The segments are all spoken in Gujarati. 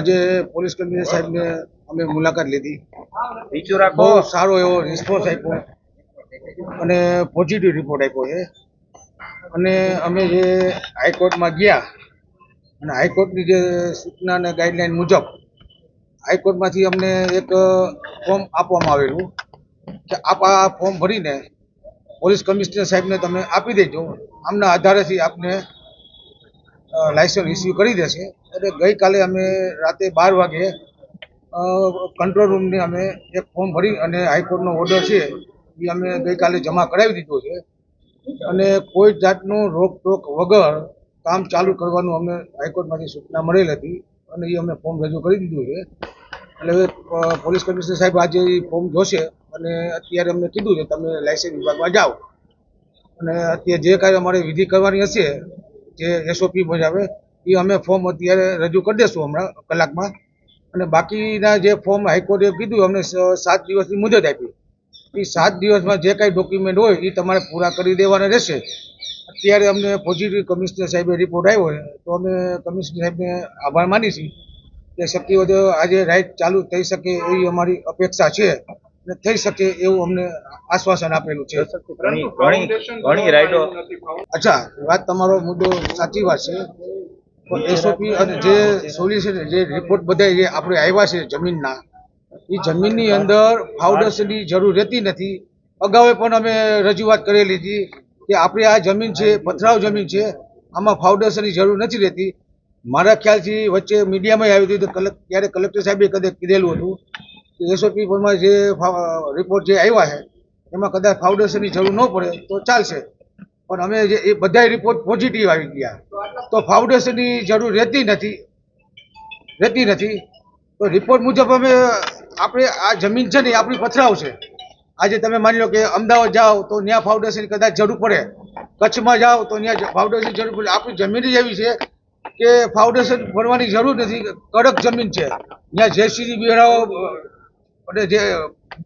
આજે પોલીસ કમિશનર સાહેબને અમે મુલાકાત લીધી. બહુ સારો એવો રિસ્પોન્સ આપ્યો અને પોઝિટિવ રિપોર્ટ આપ્યો છે. અને અમે જે હાઈકોર્ટમાં ગયા અને હાઈકોર્ટની જે સૂચના અને ગાઈડલાઈન મુજબ હાઈકોર્ટમાંથી અમને એક ફોર્મ આપવામાં આવેલું કે આ ફોર્મ ભરીને પોલીસ કમિશનર સાહેબને તમે આપી દેજો. આમના આધારેથી આપને લાયસન્સ ઇસ્યુ કરી દેશે. એટલે ગઈકાલે અમે રાતે 12 વાગે કંટ્રોલ રૂમને અમે એક ફોર્મ ભરી અને હાઈકોર્ટનો ઓર્ડર છે એ અમે ગઈકાલે જમા કરાવી દીધો છે. અને કોઈ જાતનું રોકટોક વગર કામ ચાલુ કરવાનું અમને હાઈકોર્ટમાંથી સૂચના મળેલ હતી અને એ અમે ફોર્મ રજૂ કરી દીધું છે. એટલે હવે પોલીસ કમિશનર સાહેબ આજે એ ફોર્મ જોશે અને અત્યારે અમને કીધું છે તમે લાયસન્સ વિભાગમાં જાઓ અને અત્યારે જે કાંઈ અમારે વિધિ કરવાની હશે જે એસઓપી મુજબ એ અમે ફોર્મ અત્યારે રજૂ કરી દઈશું હમણાં કલાકમાં. અને બાકીના જે ફોર્મ હાઈકોર્ટે કીધું અમને 7 દિવસની મુદત આપી. એ 7 દિવસમાં જે કાંઈ ડોક્યુમેન્ટ હોય એ તમારે પૂરા કરી દેવાના રહેશે. અત્યારે અમને પોઝિટિવ કમિશનર સાહેબે રિપોર્ટ આવ્યો છે તો અમે કમિશનર સાહેબને આભાર માની છીએ કે શક્ય હોય તો આજે રાઈડ ચાલુ થઈ શકે એવી અમારી અપેક્ષા છે અને થઈ શકે એવું અમને આશ્વાસન આપેલું છે. અચ્છા, વાત તમારો મુદ્દો સાચી વાત છે. એસઓપી અને જે સોલ્યુશન જે રિપોર્ટ બધા જે આપણે આવ્યા છે જમીનના, એ જમીનની અંદર ફાઉન્ડેશનની જરૂર રહેતી નથી. અગાઉ પણ અમે રજૂઆત કરેલી હતી કે આપણે આ જમીન છે પથરાવ જમીન છે, આમાં ફાઉન્ડેશનની જરૂર નથી રહેતી. મારા ખ્યાલથી વચ્ચે મીડિયામાં આવ્યું હતું તો ત્યારે કલેક્ટર સાહેબે કદાચ કીધેલું હતું કે એસઓપી પરમાં જે રિપોર્ટ જે આવ્યા છે એમાં કદાચ ફાઉન્ડેશનની જરૂર ન પડે તો ચાલશે. પણ અમે જે એ બધા રિપોર્ટ પોઝિટિવ આવી ગયા તો ફાઉન્ડેશનની જરૂર રહેતી નથી. તો રિપોર્ટ મુજબ અમે આપણે આ જમીન છે ને આપણી પથરાવ છે. આજે તમે માની લો કે અમદાવાદ જાઓ તો ત્યાં ફાઉન્ડેશન કદાચ જરૂર પડે, કચ્છમાં જાઓ તો ત્યાં ફાઉન્ડેશન જરૂર પડે. આપણી જમીન જ એવી છે કે ફાઉન્ડેશન ભરવાની જરૂર નથી, કડક જમીન છે. ત્યાં જેસીબી બેરાવો અને જે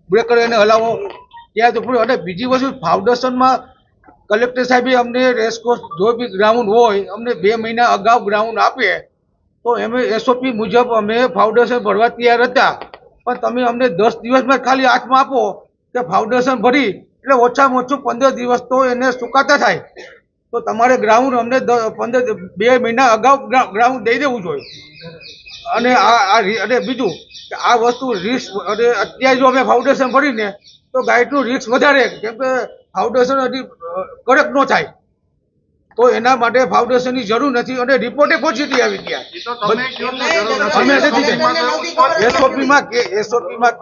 બ્રેકર એને હલાવો ત્યાં તો પૂરું. અને બીજી વસ્તુ ફાઉન્ડેશનમાં કલેક્ટર સાહેબે અમને રેસકોર્સ જો બી ગ્રાઉન્ડ હોય અમને 2 મહિના અગાઉ ગ્રાઉન્ડ આપે તો એમ એસઓપી મુજબ અમે ફાઉન્ડેશન ભરવા તૈયાર હતા. પણ તમે અમને 10 દિવસમાં ખાલી હાથમાં આપો કે ફાઉન્ડેશન ભરી એટલે ઓછામાં ઓછું 15 દિવસ તો એને સુકાતા થાય. તો તમારે ગ્રાઉન્ડ અમને 2 મહિના અગાઉ ગ્રાઉન્ડ દઈ દેવું જોઈએ. અને અને બીજું કે આ વસ્તુ રિસ્ક અને અત્યારે જો અમે ફાઉન્ડેશન ભરીને તો ગાઈડનું રિસ્ક વધારે કેમ કે ફાઉન્ડેશન હજી કડક ન થાય. તો એના માટે ફાઉન્ડેશનની જરૂર નથી અને રિપોર્ટે પોઝિટિવ આવી ગયા. એસઓપીમાં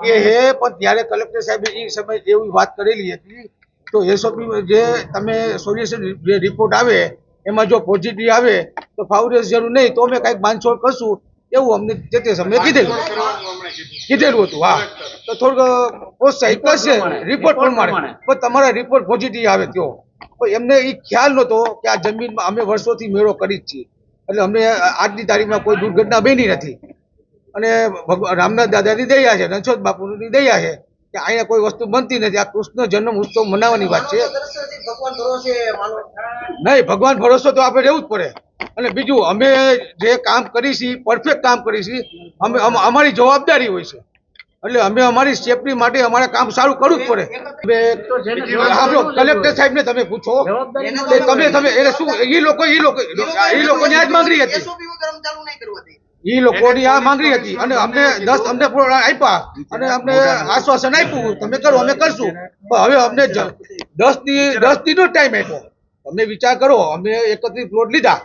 કે હે પણ ત્યારે કલેક્ટર સાહેબે એ સમય એવી વાત કરેલી હતી તો એસઓપી જે તમે સોલ્યુશન જે રિપોર્ટ આવે એમાં જો પોઝિટિવ આવે તો ફાઉન્ડેશન જરૂર નહીં તો અમે કાંઈક બાંધછોડ કરશું એવું અમને તે સમયે કીધેલું હતું. હા, તો થોડુંક પ્રોત્સાહિત કરશે રિપોર્ટ પ્રમાણે. પણ તમારા રિપોર્ટ પોઝિટિવ આવે તો એમને એ ખ્યાલ નહોતો કે આ જમીનમાં અમે વર્ષોથી મેળો કરી જ છીએ. એટલે અમને આજની તારીખમાં કોઈ દુર્ઘટના બની નથી. અને રામનાથ દાદાની દયા છે, રણછોડ બાપુની દયા છે કે અહીંયા કોઈ વસ્તુ બનતી નથી. આ કૃષ્ણ જન્મ ઉત્સવ મનાવવાની વાત છે. નહીં, ભગવાન ભરોસો તો આપણે રહેવું જ પડે. અને બીજું અમે જે કામ કરીશી પરફેક્ટ કામ કરીશી. અમે અમારી જવાબદારી હોય છે એટલે અમે અમારી સેફટી માટે અમારે કામ સારું કરવું જ પડે. કલેક્ટર સાહેબ ને તમે પૂછો તમે એટલે શું એ લોકોની આ જ માંગણી હતી. એ લોકોની આ માંગણી હતી અને અમને 10 અમને આપ્યા અને અમને આશ્વાસન આપ્યું તમે કરો અમે કરશું. પણ હવે અમને 10 દિનનો ટાઈમ આપ્યો. તમે વિચાર કરો, અમે 31 પ્લોટ લીધા,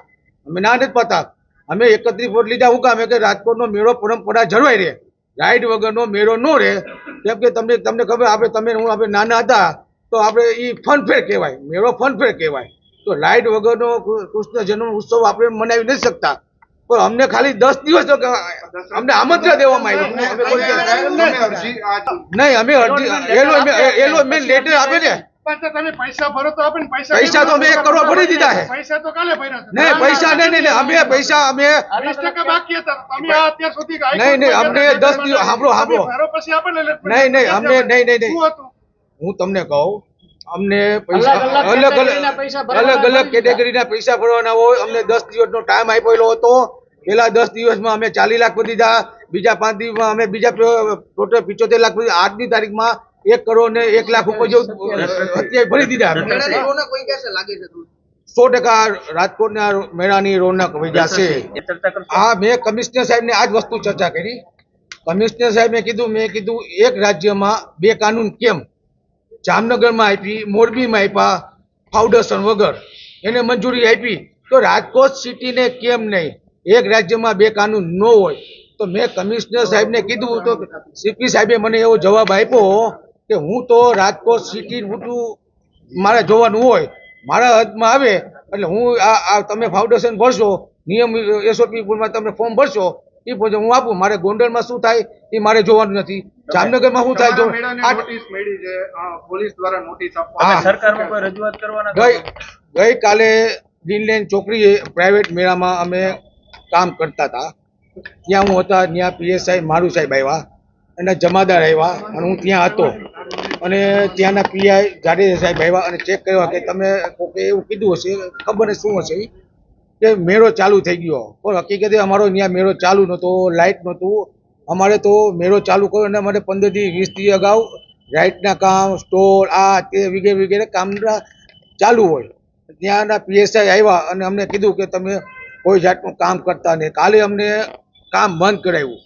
અમે ના નથી પાડતા. અમે 31 પ્લોટ લીધા હું કામ કે રાજકોટનો મેળો પરંપરા જળવાઈ રહે, રાઈડ વગરનો મેળો ન રહે. કેમ કે તમને ખબર આપણે નાના હતા તો આપણે એ ફનફેર કહેવાય, મેળો ફનફેર કહેવાય. તો રાઈડ વગરનો કૃષ્ણ જન્મ ઉત્સવ આપણે મનાવી નથી શકતા. પણ અમને ખાલી 10 દિવસ અમને આમંત્રણ દેવામાં આવ્યું. નહીં, અમે એલો મેં લેટર આપે ને પૈસા ભરો તો આપે ને. પૈસા તો અમે 1 કરોડ ભરી દીધા છે. પૈસા તો કાલે ભર્યા છે. નહીં, પૈસા નહીં, અમે પૈસા અમે 20% બાકી હતા. તમે અત્યાર સુધી નહીં અમને 10 દિવસ સાંભળો પછી આપે ને. નહીં અમને નહીં હું તમને કહું અમને પૈસા અલગ અલગ કેટેગરીના પૈસા ભરવાના હોય. અમને 10 દિવસનો ટાઈમ આપેલો હતો પેલા 10 દિવસમાં અમે 40 લાખ ભરી દીધા, બીજા 5 દિવસમાં અમે બીજા ટોટલ 75 લાખ ભરી. આજની તારીખમાં 1 કરોડ ને 1 લાખ ઉપર જેવું અત્યારે ભરી દીધા અમે. 100% રાજકોટના મેળાની રોનક વૈજા છે. હા, મેં કમિશનર સાહેબને આ જ વસ્તુ ચર્ચા કરી. કમિશનર સાહેબે મેં કીધું એક રાજ્યમાં 2 કાનૂન કેમ? જામનગરમાં આપી, મોરબીમાં આપ્યા, ફાઉન્ડેશન વગર એને મંજૂરી આપી, તો રાજકોટ સિટીને કેમ નહીં? એક રાજ્યમાં 2 કાનૂન ન હોય. તો મેં કમિશનર સાહેબને કીધું, તો સીપી સાહેબે મને એવો જવાબ આપ્યો કે હું તો રાજકોટ સિટી મારે જોવાનું હોય, મારા હદમાં આવે એટલે હું આ તમે ફાઉન્ડેશન ભરશો, નિયમ એસઓપી માં તમે ફોર્મ ભરશો, એ પછી હું આપું. મારે ગોંડલમાં શું થાય એ મારે જોવાનું નથી, જામનગરમાં શું થાય નોટિસ મળી છે પોલીસ દ્વારા નોટિસ આપવામાં. સરકારમાં કોઈ રજૂઆત કરવાના ગઈકાલે ગ્રીનલેન્ડ ચોકડી પ્રાઇવેટ મેળામાં અમે કામ કરતા હતા. ત્યાં હું હતા, ત્યાં પીએસઆઈ મારું સાહેબ આવ્યા અને જમાદાર આવ્યા અને હું ત્યાં હતો. અને ત્યાંના પીઆઈ જાડેજા સાહેબ આવ્યા અને ચેક કર્યો કે તમે કોકે એવું કીધું હશે, ખબર ને શું હશે કે મેળો ચાલુ થઈ ગયો. પણ હકીકતે અમારો ત્યાં મેળો ચાલુ નહોતો, લાઇટ નહોતું. અમારે તો મેળો ચાલુ કર્યો અને અમારે 15 થી 20 દી અગાઉ લાઇટના કામ, સ્ટોલ, આ તે વગેરે વગેરે કામ ચાલુ હોય. ત્યાંના પીએસઆઈ આવ્યા અને અમને કીધું કે તમે કોઈ જાતનું કામ કરતા નહીં. કાલે અમને કામ બંધ કરાવ્યું,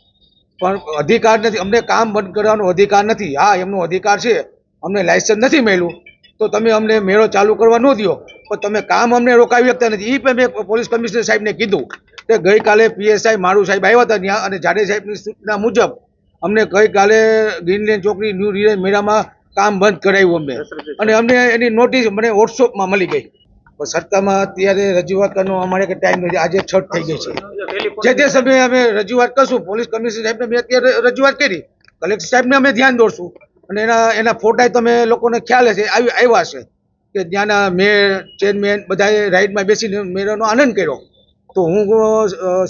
પણ અધિકાર નથી, અમને કામ બંધ કરવાનો અધિકાર નથી. હા, એમનો અધિકાર છે, અમને લાયસન્સ નથી મળ્યું તો તમે અમને મેળો ચાલુ કરવા ન દો, પણ તમે કામ અમને રોકાવી શકતા નથી. એ પણ મેં પોલીસ કમિશનર સાહેબને કીધું કે ગઈકાલે પીએસઆઈ મારું સાહેબ આવ્યા હતા ત્યાં, અને જાડેજા સાહેબની સૂચના મુજબ અમને ગઈકાલે ગ્રીનલેન્ડ ચોકડી ન્યૂ રિલાયન્સ મેળામાં કામ બંધ કરાવ્યું અમને, અને અમને એની નોટિસ મને વોટ્સઅપમાં મળી ગઈ. પણ સરકારમાં અત્યારે રજૂઆત કરવાનો અમારે કે ટાઈમ નથી. આજે 6 થઈ ગઈ છે. જે સમયે અમે રજૂઆત કરશું, પોલીસ કમિશનર સાહેબને મેં અત્યારે રજૂઆત કરી, કલેક્ટર સાહેબને અમે ધ્યાન દોરશું. અને એના ફોટા તમે લોકોને ખ્યાલ હશે, આવ્યા છે કે ત્યાંના મેયર, ચેરમેન બધાએ રાઇડમાં બેસીને મેળાનો આનંદ કર્યો. તો હું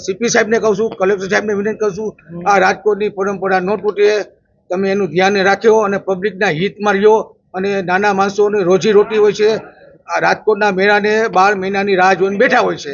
સીપી સાહેબને કહું છું, કલેક્ટર સાહેબને વિનંતી કરું છું, આ રાજકોટની પરંપરા ન તૂટે, તમે એનું ધ્યાન રાખ્યો અને પબ્લિકના હિતમાં રહ્યો. અને નાના માણસોને રોજીરોટી હોય છે, આ રાજકોટના મેળાને 12 મહિનાની રાહ જોઈને બેઠા હોય છે.